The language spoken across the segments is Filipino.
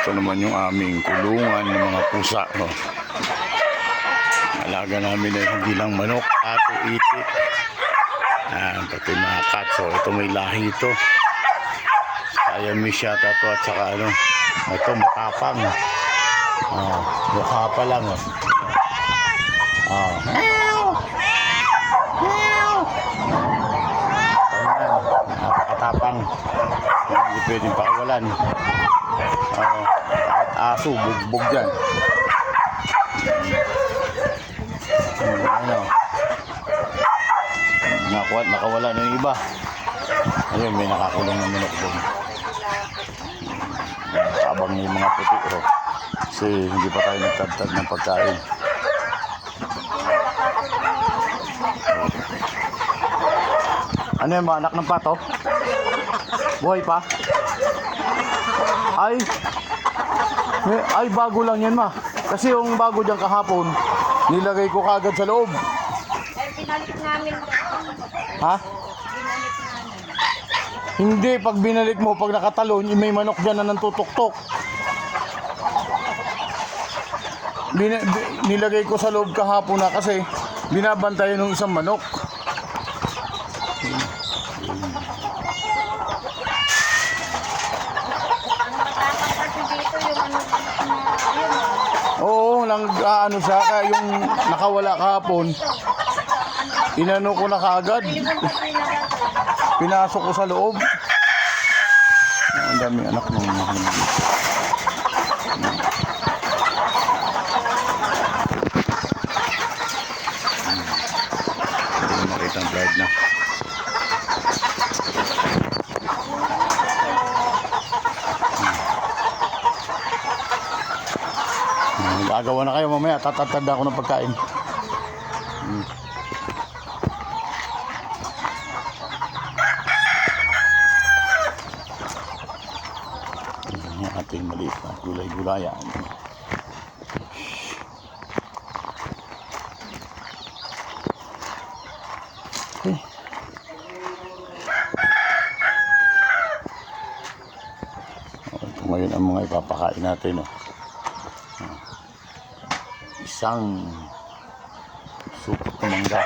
Ito naman yung aming kulungan ng mga pusa. No? Alaga namin ay hindi lang manok, ato, itik. Pati mga cat. So ito may lahi ito. Siamese yata ito at saka ano. Ito matapang. Mukha pa lang. Napakatapang. Hindi pwedeng pakawalan. Kahit aso, bugbog dyan. Nakawala na yung iba. Ayun, may nakakulong na manok doon. Nakabang na yung mga puti. Kasi hindi pa tayo nagtagtag ng pagkain. Ano yung mga anak ng pato? Buhay pa? Ay, bago lang yan, ma. Kasi yung bago dyan kahapon, nilagay ko kagad sa loob. Binalik namin. Ha? Hindi, pag binalik mo, pag nakatalon, may manok dyan na nantutok-tok. Nilagay ko sa loob kahapon na kasi binabantayan ng isang manok. Oo, ano siya, kaya yung nakawala kahapon, inano ko na kaagad. Pinasok ko sa loob. Ang daming anak mo. Hindi makita ang blood na. Gagawa na kayo mamaya, tatatanda ako ng pagkain. Yung ating maliit na gulay-gulayan. Okay. Ito ngayon ang mga ipapakain natin. Isang supot ng mangga.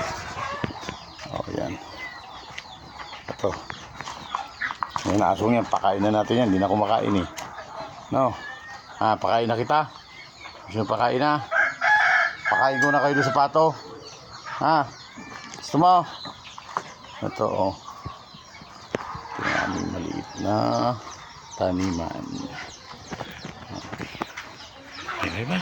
Yan. Ito. Yung asong yan, pakain na natin yan. Hindi na kumakain eh. No? Pakain na kita. Gusto nyo pakain na? Pakain ko na kayo doon sa pato. Gusto mo? Ito Ito yung aming maliit na taniman. Okay ba?